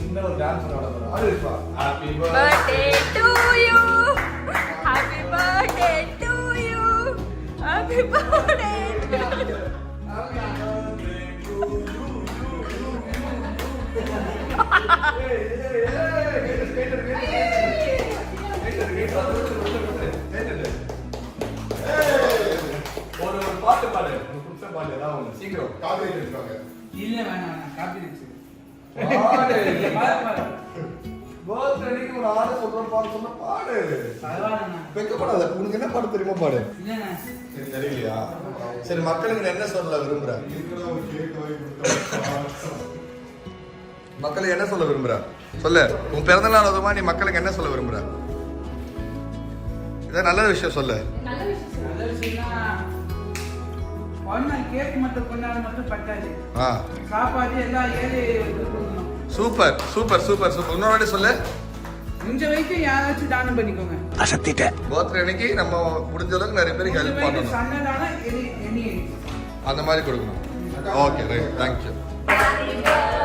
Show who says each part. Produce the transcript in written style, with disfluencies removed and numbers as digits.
Speaker 1: சின்ன ஒரு டான்ஸ் ஆடுறோம். அது இருப்பா. Happy
Speaker 2: birthday to you. Happy birthday to you. Happy birthday to you.
Speaker 1: ஒரு பாட்டு பாடு. புடிச்ச பாட்டு ஏதாவது ஒண்ணு. சீக்கிரம் காப்பி எடுத்துவாங்க.
Speaker 3: இல்ல வேணாம் காப்பி வச்சு.
Speaker 1: பாடு.
Speaker 3: பாடு.
Speaker 1: பர்த்டேக்கு ஒரு ஆளு சொல்றோம் பாடு சொன்னா பாடு.
Speaker 3: பரவாயில்லைண்ணா.
Speaker 1: வெக்கப்படாத. உனக்கு என்ன பாட்டு தெரியுமா பாடு?
Speaker 3: இல்லண்ணா.
Speaker 1: சரி தெரியலையா? சரி மக்களுக்கு நீ என்ன சொல்ல விரும்புற? மக்களுக்கு என்ன சொல்ல விரும்புற? சொல்லு. உன் பிறந்த நாள் அதுமா நீ மக்களுக்கு என்ன சொல்ல விரும்புற? இத நல்ல விஷயம் சொல்லு.
Speaker 2: நல்ல
Speaker 3: விஷயம்னா ஒண்ணா கேக் மட்டும் கொண்டாட மட்டும் பத்தாது.
Speaker 1: ஆ
Speaker 3: சாப்பாடு எல்லாம் ஏழை கொடுக்கணும்.
Speaker 1: Super super super super. இன்னொரு வாட்டி சொல்லு.
Speaker 3: இந்த வரைக்கும் யாராச்சும் தானம் பண்ணிக்கோங்க.
Speaker 1: பர்த்டே அன்னைக்கு நம்ம முடிஞ்ச அளவுக்கு நிறைய பேருக்கு ஹெல்ப் பண்ணணும்.
Speaker 3: சன்னதான எனி
Speaker 1: அந்த மாதிரி கொடுக்கணும். Okay right. Thank you.
Speaker 2: Happy birthday